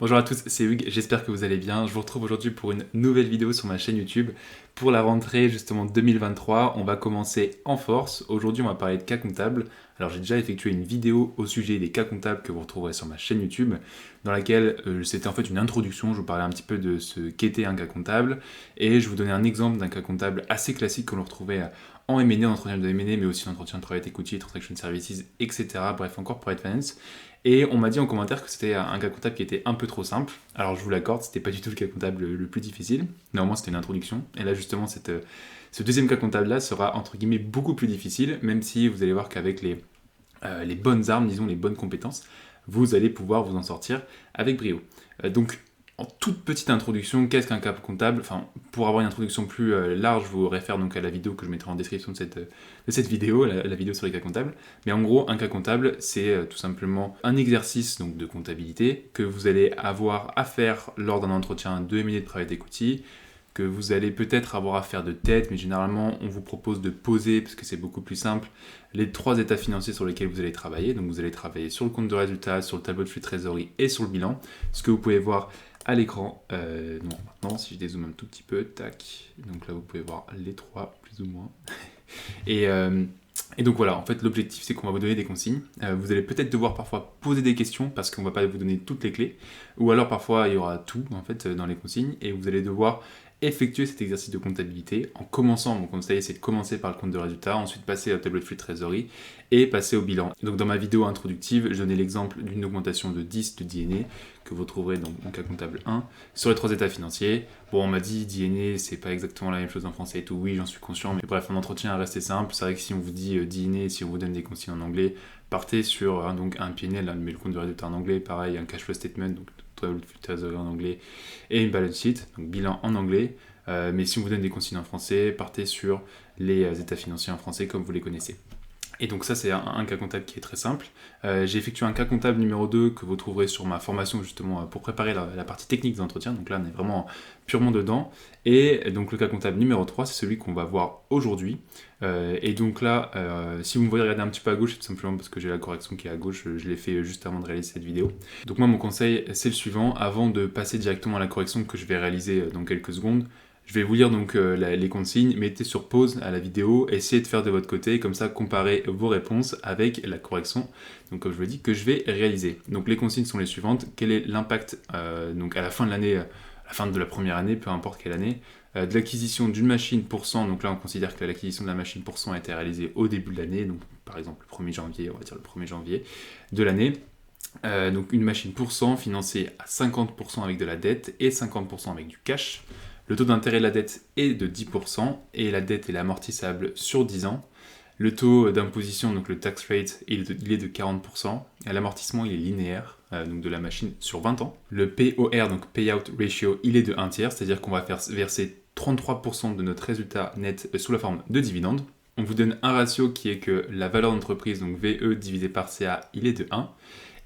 Bonjour à tous, c'est Hugues, j'espère que vous allez bien. Je vous retrouve aujourd'hui pour une nouvelle vidéo sur ma chaîne YouTube. Pour la rentrée justement 2023, on va commencer en force. Aujourd'hui, on va parler de cas comptables. Alors j'ai déjà effectué une vidéo au sujet des cas comptables que vous retrouverez sur ma chaîne YouTube, dans laquelle c'était en fait une introduction, je vous parlais un petit peu de ce qu'était un cas comptable, et je vous donnais un exemple d'un cas comptable assez classique que l'on retrouvait en M&A, en entretien de M&A, mais aussi en entretien de private equity, transaction services, etc. Bref, encore corporate finance. Et on m'a dit en commentaire que c'était un cas comptable qui était un peu trop simple. Alors je vous l'accorde, c'était pas du tout le cas comptable le plus difficile. Néanmoins, c'était une introduction. Et là, justement, ce deuxième cas comptable-là sera entre guillemets beaucoup plus difficile, même si vous allez voir qu'avec les bonnes armes, disons les bonnes compétences, vous allez pouvoir vous en sortir avec brio. Donc, en toute petite introduction, qu'est-ce qu'un cas comptable? Enfin, pour avoir une introduction plus large, je vous réfère donc à la vidéo que je mettrai en description de cette vidéo, la vidéo sur les cas comptables. Mais en gros, un cas comptable, c'est tout simplement un exercice donc, de comptabilité que vous allez avoir à faire lors d'un entretien de M&A de private equity, que vous allez peut-être avoir à faire de tête, mais généralement, on vous propose de poser, parce que c'est beaucoup plus simple, les trois états financiers sur lesquels vous allez travailler. Donc, vous allez travailler sur le compte de résultat, sur le tableau de flux de trésorerie et sur le bilan. Ce que vous pouvez voir à l'écran. Donc maintenant, si je dézoome un tout petit peu, tac. Donc là, vous pouvez voir les trois, plus ou moins. Et, euh, et donc voilà, en fait, l'objectif, c'est qu'on va vous donner des consignes. Vous allez peut-être devoir parfois poser des questions parce qu'on ne va pas vous donner toutes les clés. Ou alors parfois, il y aura tout, en fait, dans les consignes. Et vous allez devoir effectuer cet exercice de comptabilité en commençant, mon conseil, c'est de commencer par le compte de résultat, ensuite passer au tableau de flux de trésorerie et passer au bilan. Donc dans ma vidéo introductive, je donnais l'exemple d'une augmentation de 10 de DNA que vous trouverez dans mon cas comptable 1 sur les trois états financiers. Bon, on m'a dit DNA, c'est pas exactement la même chose en français et tout, oui, j'en suis conscient, mais bref, un entretien à rester simple. C'est vrai que si on vous dit DNA, si on vous donne des consignes en anglais, partez sur donc un PNL, mais le compte de résultat en anglais, pareil, un cash flow statement, donc tableau de flux de trésorerie en anglais, et une balance sheet, donc bilan en anglais. Mais si on vous donne des consignes en français, partez sur les états financiers en français comme vous les connaissez. Et donc ça, c'est un cas comptable qui est très simple. J'ai effectué un cas comptable numéro 2 que vous trouverez sur ma formation justement pour préparer la partie technique des entretiens. Donc là, on est vraiment purement dedans. Et donc le cas comptable numéro 3, c'est celui qu'on va voir aujourd'hui. Et donc là, si vous me voyez regarder un petit peu à gauche, c'est tout simplement parce que j'ai la correction qui est à gauche. Je l'ai fait juste avant de réaliser cette vidéo. Donc moi, mon conseil, c'est le suivant. Avant de passer directement à la correction que je vais réaliser dans quelques secondes, je vais vous lire donc les consignes, mettez sur pause à la vidéo, essayez de faire de votre côté, comme ça comparez vos réponses avec la correction, donc comme je vous l'ai dit, que je vais réaliser. Donc les consignes sont les suivantes, quel est l'impact donc à la fin de l'année, à la fin de la première année, peu importe quelle année, de l'acquisition d'une machine pour cent, donc là on considère que l'acquisition de la machine pour cent a été réalisée au début de l'année, donc par exemple le 1er janvier, on va dire le 1er janvier de l'année. Donc une machine pour cent financée à 50% avec de la dette et 50% avec du cash. Le taux d'intérêt de la dette est de 10% et la dette est amortissable sur 10 ans. Le taux d'imposition, donc le tax rate, il est de 40%. Et l'amortissement, il est linéaire, donc de la machine sur 20 ans. Le POR, donc payout ratio, il est de 1 tiers, c'est-à-dire qu'on va faire verser 33% de notre résultat net sous la forme de dividendes. On vous donne un ratio qui est que la valeur d'entreprise, donc VE divisé par CA, il est de 1.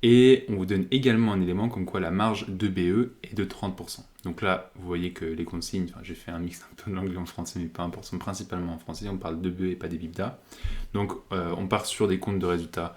Et on vous donne également un élément comme quoi la marge de BE est de 30%. Donc là, vous voyez que les consignes, j'ai fait un mix un peu de l'anglais en français, mais peu importe, sont principalement en français, on parle de BE et pas d'EBITDA. Donc on part sur des comptes de résultats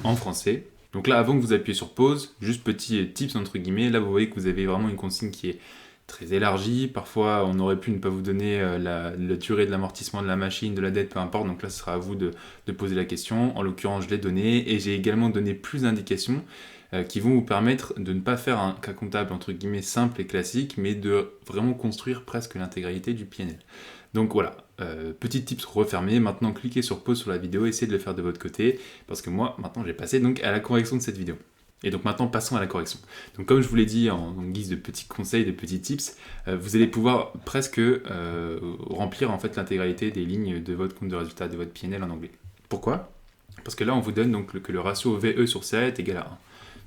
en français. Donc là, avant que vous appuyez sur pause, juste petit tips entre guillemets, là vous voyez que vous avez vraiment une consigne qui est très élargie. Parfois, on aurait pu ne pas vous donner la durée de l'amortissement de la machine, de la dette, peu importe. Donc là, ce sera à vous de poser la question. En l'occurrence, je l'ai donné et j'ai également donné plus d'indications qui vont vous permettre de ne pas faire un cas comptable entre guillemets simple et classique, mais de vraiment construire presque l'intégralité du PNL. Donc voilà, petit tips refermé. Maintenant, cliquez sur pause sur la vidéo, essayez de le faire de votre côté, parce que moi, maintenant, j'ai passé donc à la correction de cette vidéo. Et donc maintenant, passons à la correction. Donc comme je vous l'ai dit en guise de petits conseils, de petits tips, vous allez pouvoir presque remplir en fait l'intégralité des lignes de votre compte de résultat, de votre PNL en anglais. Pourquoi? Parce que là, on vous donne donc que le ratio VE sur CA est égal à 1.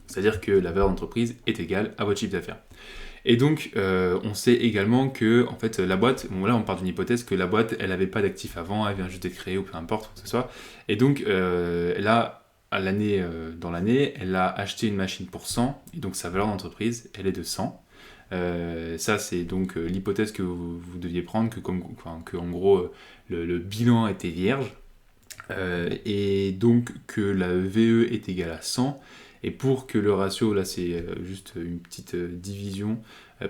C'est-à-dire que la valeur d'entreprise est égale à votre chiffre d'affaires. Et donc, on sait également que en fait, la boîte, bon là on part d'une hypothèse que la boîte, elle n'avait pas d'actifs avant, elle vient juste d'être créée ou peu importe, quoi que ce soit. Et donc, là, dans l'année, elle a acheté une machine pour 100, et donc sa valeur d'entreprise, elle est de 100. Ça, c'est donc l'hypothèse que vous deviez prendre, que en gros, le bilan était vierge, et donc que la VE est égale à 100, Et pour que le ratio, là c'est juste une petite division,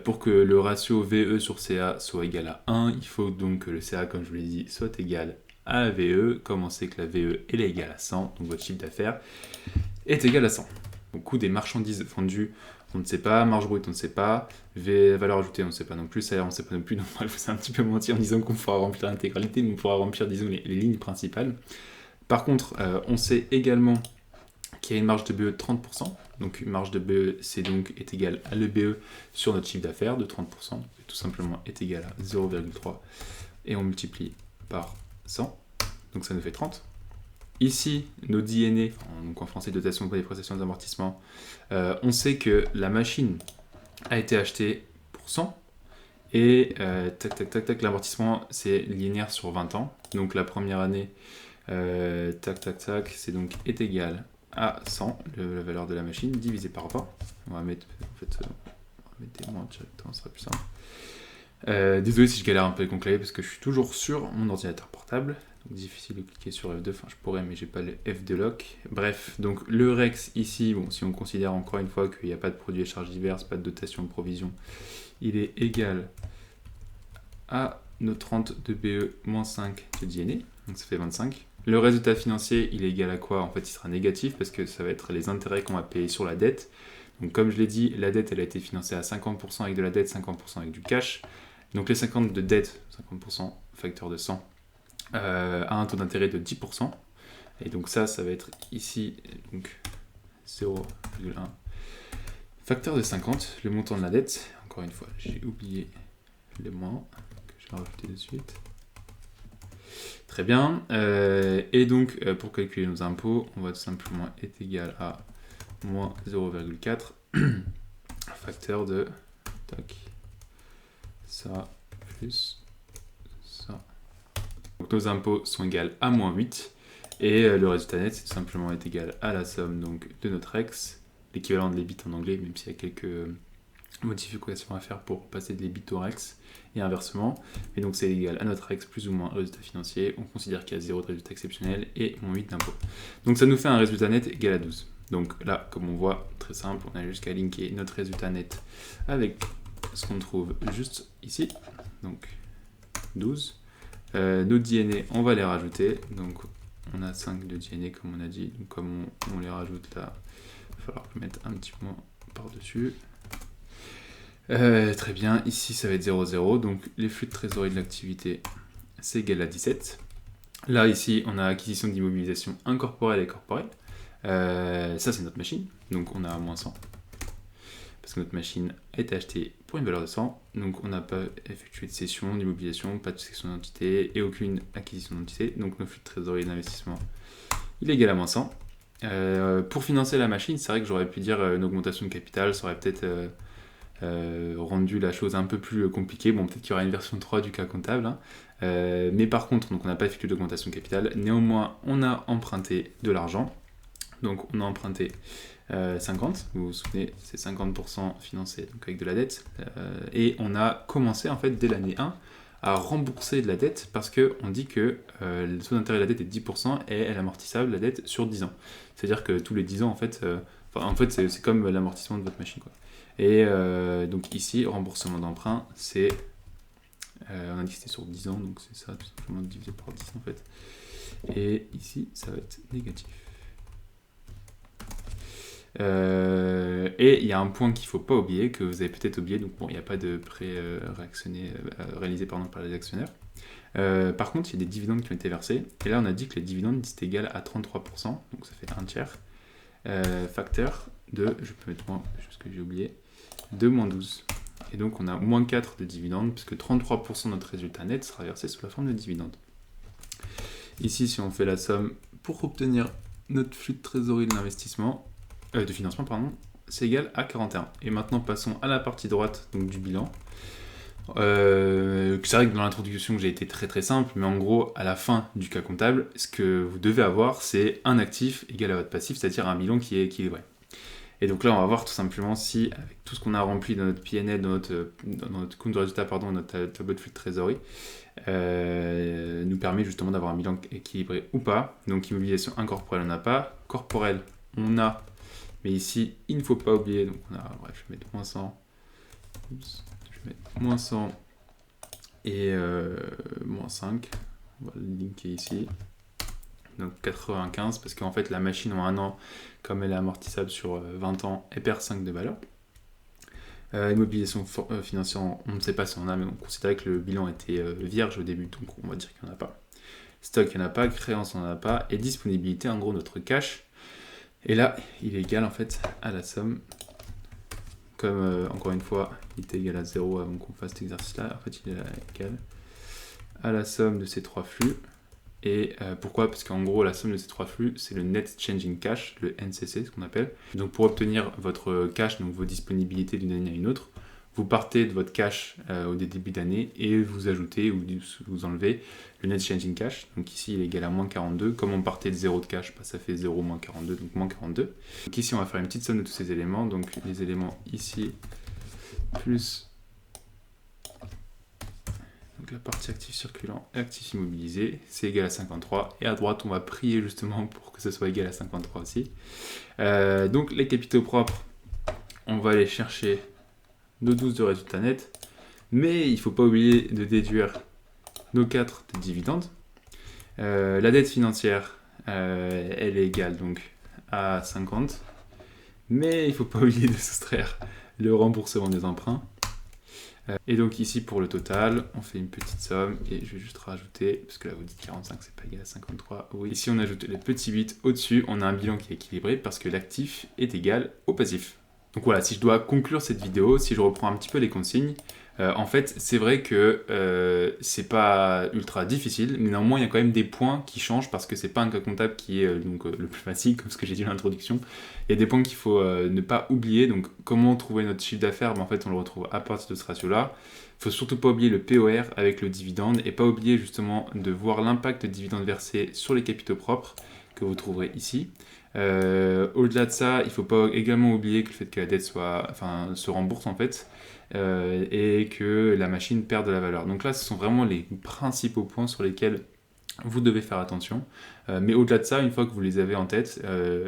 pour que le ratio VE sur CA soit égal à 1, il faut donc que le CA, comme je vous l'ai dit, soit égal à la VE, comme on sait que la VE elle est égale à 100, donc votre chiffre d'affaires est égal à 100. Donc coût des marchandises vendues, on ne sait pas, marge brute on ne sait pas, valeur ajoutée on ne sait pas non plus, salaire on ne sait pas non plus, donc je vous ai un petit peu menti en disant qu'on pourra remplir l'intégralité, mais on pourra remplir disons les lignes principales. Par contre, on sait également qu'il y a une marge de BE de 30%, donc une marge de BE est égale à l'EBE sur notre chiffre d'affaires de 30%, et tout simplement est égal à 0,3, et on multiplie par 100, donc ça nous fait 30. Ici, nos DNA, donc en français dotation pour les prestations d'amortissement, on sait que la machine a été achetée pour 100, et l'amortissement c'est linéaire sur 20 ans, donc la première année, c'est donc est égal à 100, la valeur de la machine, divisé par 20. On va mettre, des moins directement, ce sera plus simple. Désolé si je galère un peu avec mon clavier parce que je suis toujours sur mon ordinateur portable. Donc difficile de cliquer sur F2, enfin je pourrais mais j'ai pas le F de lock. Bref, donc le REX ici, bon, si on considère encore une fois qu'il n'y a pas de produits et charges diverses, pas de dotation de provision, il est égal à nos 30 de BE moins 5 de DNA, donc ça fait 25. Le résultat financier, il est égal à quoi? En fait, il sera négatif parce que ça va être les intérêts qu'on va payer sur la dette. Donc comme je l'ai dit, la dette, elle a été financée à 50% avec de la dette, 50% avec du cash. Donc les 50 de dette, 50%, facteur de 100, à un taux d'intérêt de 10%. Et donc ça va être ici, donc 0,1. Facteur de 50, le montant de la dette. Encore une fois, j'ai oublié les moins, que je vais rajouter de suite. Très bien. Et donc, pour calculer nos impôts, on va tout simplement être égal à moins 0,4, facteur de ça plus ça. Donc nos impôts sont égaux à moins 8, et le résultat net, c'est tout simplement être égal à la somme donc, de notre ex, l'équivalent de l'EBIT en anglais, même s'il y a quelques modifications à faire pour passer de l'EBIT au REX, et inversement. Et donc c'est égal à notre REX plus ou moins résultat financier. On considère qu'il y a 0 de résultat exceptionnel et moins 8 d'impôt. Donc ça nous fait un résultat net égal à 12. Donc là, comme on voit, très simple, on a jusqu'à linker notre résultat net avec ce qu'on trouve juste ici. Donc 12. Nos DNA, on va les rajouter. Donc on a 5 de DNA comme on a dit. Donc comme on les rajoute là, il va falloir mettre un petit point par-dessus. Très bien, ici ça va être 0,0, donc les flux de trésorerie de l'activité, c'est égal à 17. Là, ici, on a acquisition d'immobilisation incorporelle et corporelle. Ça, c'est notre machine, donc on a moins 100. Parce que notre machine a été achetée pour une valeur de 100, donc on n'a pas effectué de cession d'immobilisation, pas de cession d'entité et aucune acquisition d'entité. Donc nos flux de trésorerie d'investissement, il est égal à moins 100. Pour financer la machine, c'est vrai que j'aurais pu dire une augmentation de capital, ça aurait peut-être... rendu la chose un peu plus compliquée. Bon, peut-être qu'il y aura une version 3 du cas comptable, hein. Mais par contre, donc on n'a pas effectué d'augmentation de capital. Néanmoins, on a emprunté de l'argent. Donc on a emprunté 50, vous vous souvenez, c'est 50% financé donc avec de la dette. Et on a commencé en fait dès l'année 1 à rembourser de la dette parce qu'on dit que le taux d'intérêt de la dette est 10% et elle est amortissable la dette sur 10 ans. C'est-à-dire que tous les 10 ans en fait, c'est comme l'amortissement de votre machine, quoi. Et donc ici, remboursement d'emprunt, c'est... on a dit que c'était sur 10 ans, donc c'est ça, tout simplement divisé par 10 en fait. Et ici, ça va être négatif. Et il y a un point qu'il ne faut pas oublier, que vous avez peut-être oublié, donc bon, il n'y a pas de prêt réalisé par les actionnaires. Par contre, il y a des dividendes qui ont été versés, et là on a dit que les dividendes étaient égales à 33%, donc ça fait un tiers. Facteur de, je peux mettre moins, chose que j'ai oublié, de moins 12. Et donc on a moins 4 de dividendes, puisque 33% de notre résultat net sera versé sous la forme de dividendes. Ici, si on fait la somme pour obtenir notre flux de trésorerie de l'investissement, de financement, pardon, c'est égal à 41. Et maintenant, passons à la partie droite donc, du bilan. C'est vrai que dans l'introduction, j'ai été très très simple, mais en gros, à la fin du cas comptable, ce que vous devez avoir, c'est un actif égal à votre passif, c'est-à-dire un bilan qui est équilibré. Et donc là, on va voir tout simplement si, avec tout ce qu'on a rempli dans notre PNL, dans notre compte de résultat, notre tableau de flux de trésorerie, nous permet justement d'avoir un bilan équilibré ou pas. Donc immobilisation incorporelle, on n'a pas. Corporelle, on a Mais ici, il ne faut pas oublier, donc on a, bref, je vais mettre moins 100, oups, je vais mettre moins 100 et moins 5, on va le linker ici. Donc 95, parce qu'en fait la machine en 1 an, comme elle est amortissable sur 20 ans, elle perd 5 de valeur. Immobilisation financière, on ne sait pas si on a, mais on considérait que le bilan était vierge au début, donc on va dire qu'il n'y en a pas. Stock, il n'y en a pas, créance, on n'en a pas, et disponibilité, en gros notre cash. Et là, il est égal en fait à la somme, comme encore une fois, il était égal à 0 avant qu'on fasse cet exercice-là, en fait il est égal à la somme de ces 3 flux. Et pourquoi? Parce qu'en gros, la somme de ces 3 flux, c'est le Net Changing Cash, le NCC, ce qu'on appelle. Donc pour obtenir votre cash, donc vos disponibilités d'une année à une autre, vous partez de votre cash au début d'année et vous ajoutez ou vous enlevez le Net Changing Cash. Donc ici, il est égal à moins 42. Comme on partait de 0 de cash, bah, ça fait 0 moins 42, donc moins 42. Donc ici, on va faire une petite somme de tous ces éléments. Donc les éléments ici, plus donc la partie actif circulant et actif immobilisé, c'est égal à 53. Et à droite, on va prier justement pour que ce soit égal à 53 aussi. Donc les capitaux propres, on va aller chercher nos 12 de résultats nets. Mais il ne faut pas oublier de déduire nos 4 de dividendes. La dette financière, elle est égale donc à 50. Mais il ne faut pas oublier de soustraire le remboursement des emprunts. Et donc ici pour le total, on fait une petite somme et je vais juste rajouter, parce que là vous dites 45 c'est pas égal à 53, oui. Ici on ajoute les petits 8 au-dessus, on a un bilan qui est équilibré parce que l'actif est égal au passif. Donc voilà, si je dois conclure cette vidéo, si je reprends un petit peu les consignes, en fait c'est vrai que c'est pas ultra difficile, mais néanmoins il y a quand même des points qui changent parce que c'est pas un cas comptable qui est le plus facile, comme ce que j'ai dit dans l'introduction. Il y a des points qu'il faut ne pas oublier. Donc comment trouver notre chiffre d'affaires? En fait on le retrouve à partir de ce ratio-là. Il faut surtout pas oublier le POR avec le dividende et pas oublier justement de voir l'impact de dividende versé sur les capitaux propres que vous trouverez ici. Au-delà de ça, il ne faut pas également oublier que le fait que la dette se rembourse en fait et que la machine perd de la valeur. Donc là, ce sont vraiment les principaux points sur lesquels vous devez faire attention. Mais au-delà de ça, une fois que vous les avez en tête,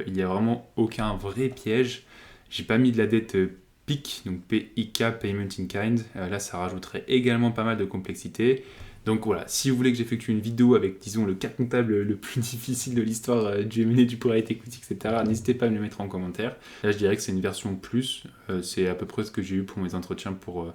il n'y a vraiment aucun vrai piège. J'ai pas mis de la dette PIK, donc PIK, Payment in Kind. Là, ça rajouterait également pas mal de complexité. Donc voilà, si vous voulez que j'effectue une vidéo avec, disons, le cas comptable le plus difficile de l'histoire du M&A, du private equity, etc., n'hésitez pas à me le mettre en commentaire. Là, je dirais que c'est une version plus. C'est à peu près ce que j'ai eu pour mes entretiens pour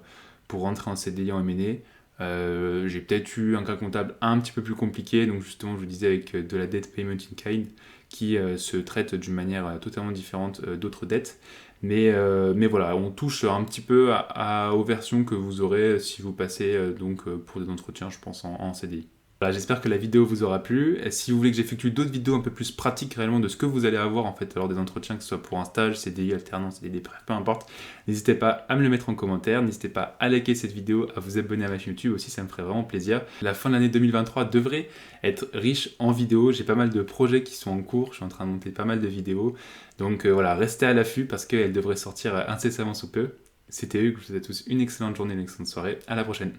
rentrer en CDI en M&A. J'ai peut-être eu un cas comptable un petit peu plus compliqué, donc justement, je vous disais, avec de la dette Payment in Kind, qui se traite d'une manière totalement différente d'autres dettes. Mais voilà, on touche un petit peu aux versions que vous aurez si vous passez pour des entretiens, je pense, en CDI. Voilà, j'espère que la vidéo vous aura plu. Et si vous voulez que j'effectue d'autres vidéos un peu plus pratiques réellement de ce que vous allez avoir en fait lors des entretiens, que ce soit pour un stage, CDI, alternance, CDD, bref, peu importe, n'hésitez pas à me le mettre en commentaire, n'hésitez pas à liker cette vidéo, à vous abonner à ma chaîne YouTube aussi, ça me ferait vraiment plaisir. La fin de l'année 2023 devrait être riche en vidéos, j'ai pas mal de projets qui sont en cours, je suis en train de monter pas mal de vidéos, donc voilà, restez à l'affût parce qu'elles devraient sortir incessamment sous peu. C'était Hugues, je vous souhaite à tous une excellente journée, une excellente soirée, à la prochaine.